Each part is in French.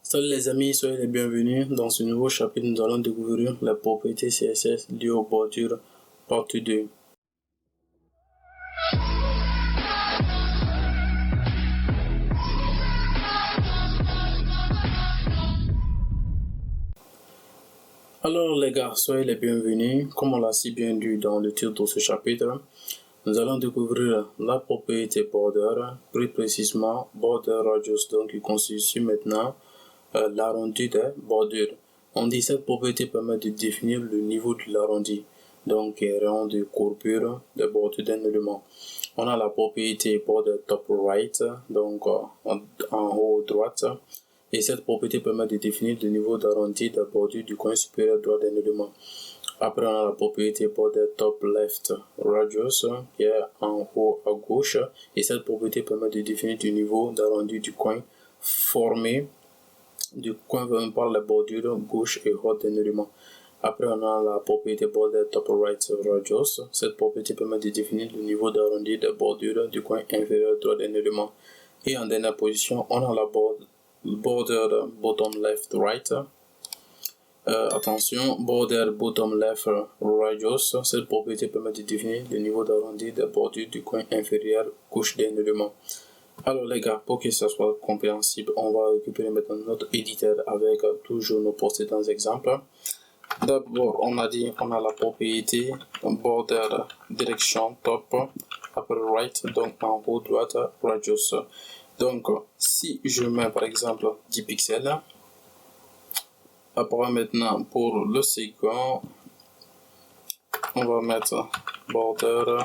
Salut les amis, soyez les bienvenus. Dans ce nouveau chapitre, nous allons découvrir les propriétés CSS liées aux bordures, partie 2. Alors les gars, soyez les bienvenus. Comme on l'a si bien dit dans le titre de ce chapitre, nous allons découvrir la propriété border, plus précisément border radius, donc qui constitue maintenant l'arrondi des bordures. On dit cette propriété permet de définir le niveau de l'arrondi, donc qui est rond de courbure des bordures d'un élément. On a la propriété border top right, donc en haut droite, et cette propriété permet de définir le niveau d'arrondi des bordures du coin supérieur droit d'un élément. Après, on a la propriété border top left radius qui est en haut à gauche, et cette propriété permet de définir le niveau d'arrondi du coin formé par la bordure gauche et droite d'un élément. Après, on a la propriété border top right radius. Cette propriété permet de définir le niveau d'arrondi des bordures du coin inférieur droit d'un élément. Et en dernière position, on a la border bottom left right. Attention, border bottom left radius. Cette propriété permet de définir le niveau d'arrondi des bordures du coin inférieur gauche d'un élément. Alors les gars, pour que ça soit compréhensible, on va récupérer maintenant notre éditeur avec toujours nos précédents exemples. D'abord, on a la propriété border direction top, après right, donc en haut droite radius. Donc, si je mets par exemple 10 pixels, après maintenant pour le second, on va mettre border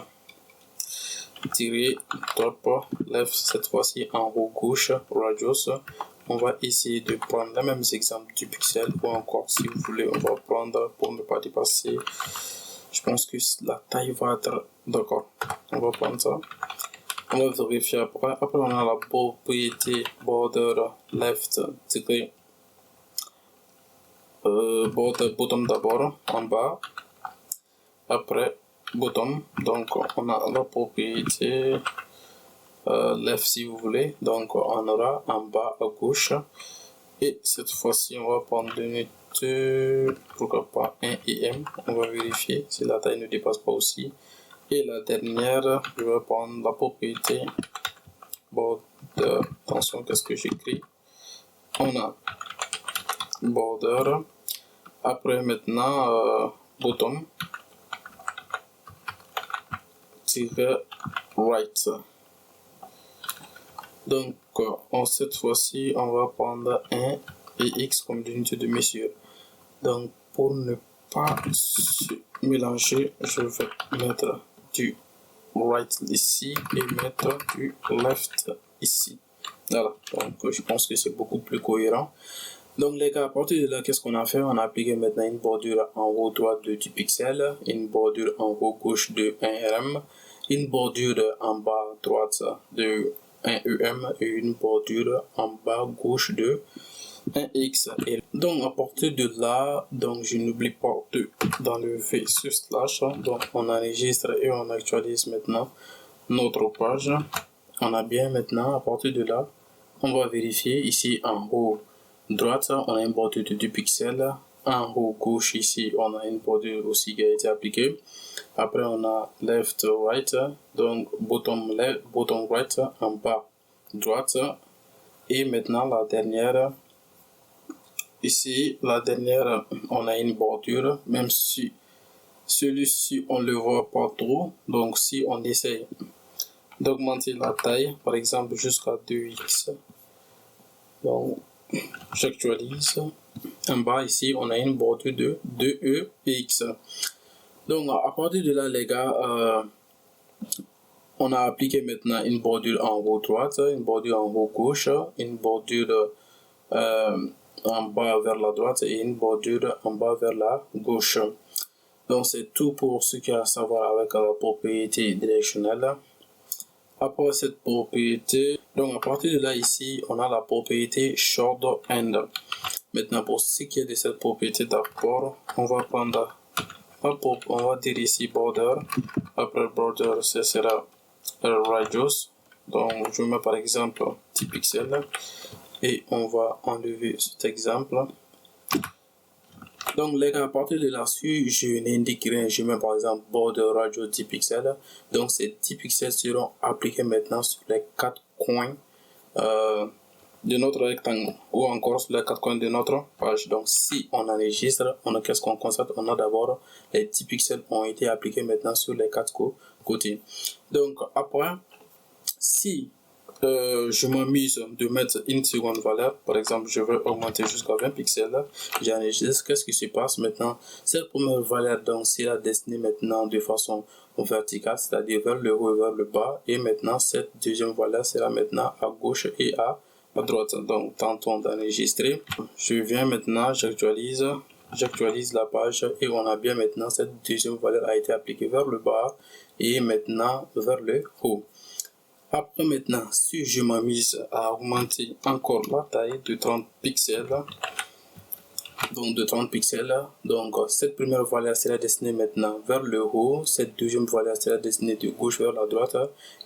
top left, cette fois-ci en haut gauche radius. On va essayer de prendre les mêmes exemples du pixel, ou encore si vous voulez on va prendre pour ne pas dépasser, je pense que la taille va être d'accord. On va prendre ça, on va vérifier après. On a la propriété border left border bottom d'abord en bas, après bottom, donc on a la propriété left si vous voulez, donc on aura en bas à gauche, et cette fois-ci on va prendre l'unité, pourquoi pas 1 et m, on va vérifier si la taille ne dépasse pas aussi. Et la dernière, je vais prendre la propriété border, attention qu'est-ce que j'écris, on a border, après maintenant bottom right. Donc cette fois-ci on va prendre 1 et x comme unité de mesure. Donc pour ne pas se mélanger, je vais mettre du right ici et mettre du left ici. Voilà, donc je pense que c'est beaucoup plus cohérent. Donc les gars, à partir de là, qu'est-ce qu'on a fait? On a appliqué maintenant une bordure en haut droite de 10 pixels, une bordure en haut gauche de 1 rm, une bordure en bas droite de 1 em et une bordure en bas gauche de 1x. Et donc à partir de là, donc je n'oublie pas d'enlever ce slash, donc on enregistre et on actualise maintenant notre page. On a bien maintenant, à partir de là, on va vérifier ici en haut droite, on a une bordure de 2 pixels. En haut gauche ici, on a une bordure aussi qui a été appliquée. Après, on a left right, donc bottom left, bottom right en bas droite. Et maintenant la dernière, ici la dernière, on a une bordure, même si celui-ci on le voit pas trop. Donc si on essaye d'augmenter la taille, par exemple jusqu'à 2x, donc j'actualise. En bas ici on a une bordure de 2e et x. Donc à partir de là les gars, on a appliqué maintenant une bordure en haut droite, une bordure en haut gauche, une bordure en bas vers la droite et une bordure en bas vers la gauche. Donc c'est tout pour ce qu'il y a à savoir avec la propriété directionnelle. Après cette propriété, donc à partir de là ici, on a la propriété short end. Maintenant pour ce qui est de cette propriété d'abord, on va prendre, on va dire ici border, après border ce sera radius, donc je mets par exemple 10 pixels, et on va enlever cet exemple. Donc les gars, à partir de là-dessus, je n'indique rien, je mets par exemple border radio 10 pixels. Donc ces 10 pixels seront appliqués maintenant sur les 4 coins de notre rectangle ou encore sur les 4 coins de notre page. Donc si on enregistre, qu'est-ce qu'on constate? On a d'abord les 10 pixels ont été appliqués maintenant sur les 4 côtés. Donc après, si je m'amuse de mettre une seconde valeur, par exemple je veux augmenter jusqu'à 20 pixels, j'enregistre, qu'est-ce qui se passe maintenant? Cette première valeur donc sera destinée maintenant de façon verticale, c'est-à-dire vers le haut et vers le bas, et maintenant cette deuxième valeur sera maintenant à gauche et à droite. Donc tentons d'enregistrer, je viens maintenant, j'actualise la page et on a bien maintenant cette deuxième valeur a été appliquée vers le bas et maintenant vers le haut. Après maintenant, si je m'amuse à augmenter encore la taille de 30 pixels, donc cette première valeur sera destinée maintenant vers le haut, cette deuxième valeur sera destinée de gauche vers la droite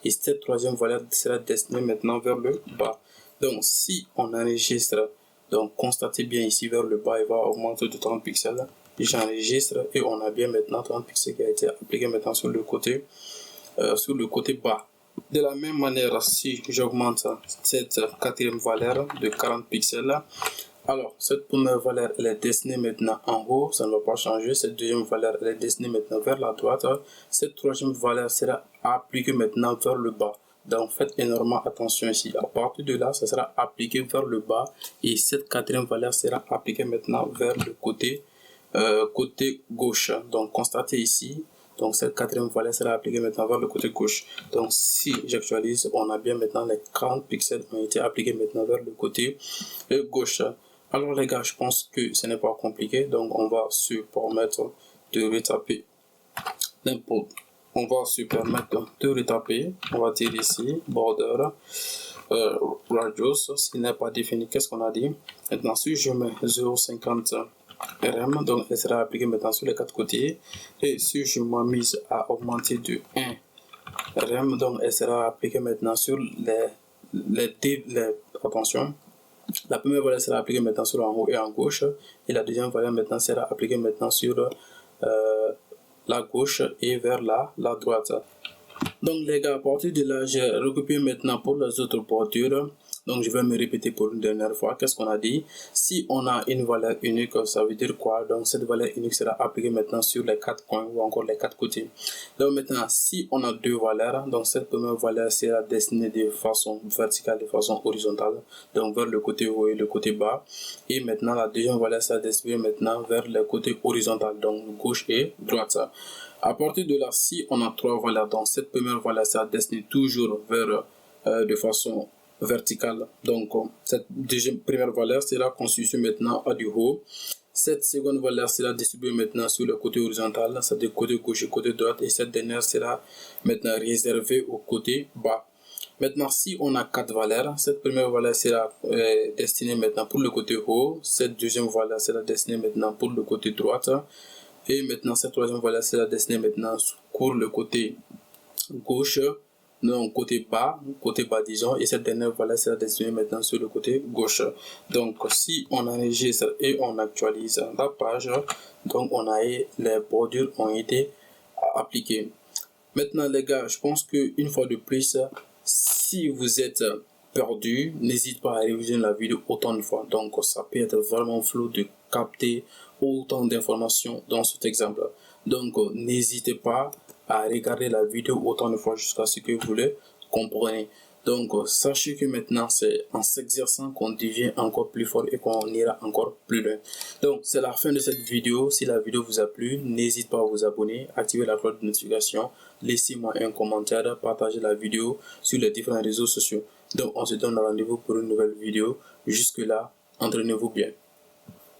et cette troisième valeur sera destinée maintenant vers le bas. Donc si on enregistre, donc constatez bien ici vers le bas, il va augmenter de 30 pixels. J'enregistre et on a bien maintenant 30 pixels qui a été appliqué maintenant sur le côté bas. De la même manière, si j'augmente cette quatrième valeur de 40 pixels, alors cette première valeur elle est destinée maintenant en haut, ça ne va pas changer. Cette deuxième valeur elle est destinée maintenant vers la droite. Cette troisième valeur sera appliquée maintenant vers le bas. Donc faites énormément attention ici. À partir de là, ça sera appliqué vers le bas et cette quatrième valeur sera appliquée maintenant vers le côté gauche. Donc constatez ici. Donc cette quatrième valeur sera appliquée maintenant vers le côté gauche. Donc si j'actualise, on a bien maintenant les 40 pixels ont été appliqués maintenant vers le côté gauche. Alors les gars, je pense que ce n'est pas compliqué. Donc on va se permettre de retaper n'importe. On va se permettre de retaper. On va dire ici border radius. S'il n'est pas défini, qu'est-ce qu'on a dit? Maintenant si je mets 0,50 RM, donc elle sera appliquée maintenant sur les 4 côtés. Et si je m'amuse à augmenter de 1 RM, donc elle sera appliquée maintenant sur attention. La première valeur sera appliquée maintenant sur en haut et en gauche. Et la deuxième valeur maintenant sera appliquée maintenant sur la gauche et vers la droite. Donc les gars, à partir de là, j'ai recopié maintenant pour les autres bordures. Donc je vais me répéter pour une dernière fois. Qu'est-ce qu'on a dit? Si on a une valeur unique, ça veut dire quoi? Donc cette valeur unique sera appliquée maintenant sur les 4 coins ou encore les 4 côtés. Donc maintenant, si on a deux valeurs, donc cette première valeur sera destinée de façon verticale, de façon horizontale, donc vers le côté haut et le côté bas. Et maintenant, la deuxième valeur sera destinée maintenant vers le côté horizontal, donc gauche et droite. À partir de là, si on a trois valeurs, donc cette première valeur sera destinée toujours vers de façon verticale. Donc cette deuxième première valeur sera constituée maintenant à du haut. Cette seconde valeur sera distribuée maintenant sur le côté horizontal, c'est-à-dire côté gauche et côté droite, et cette dernière sera maintenant réservée au côté bas. Maintenant, si on a quatre valeurs, cette première valeur sera destinée maintenant pour le côté haut, cette deuxième valeur sera destinée maintenant pour le côté droite, et maintenant cette troisième valeur sera destinée maintenant pour le côté gauche, donc côté bas disons, et cette dernière valeur sera destinée maintenant sur le côté gauche. Donc si on enregistre et on actualise la page, donc on a les bordures ont été appliquées. Maintenant les gars, je pense que une fois de plus, si vous êtes perdu, n'hésitez pas à réviser la vidéo autant de fois. Donc ça peut être vraiment flou de capter autant d'informations dans cet exemple. Donc n'hésitez pas à regarder la vidéo autant de fois jusqu'à ce que vous le compreniez. Donc sachez que maintenant c'est en s'exerçant qu'on devient encore plus fort et qu'on ira encore plus loin. Donc c'est la fin de cette vidéo. Si la vidéo vous a plu, n'hésitez pas à vous abonner, activer la cloche de notification, laissez-moi un commentaire, partagez la vidéo sur les différents réseaux sociaux. Donc on se donne rendez-vous pour une nouvelle vidéo. Jusque là, entraînez-vous bien.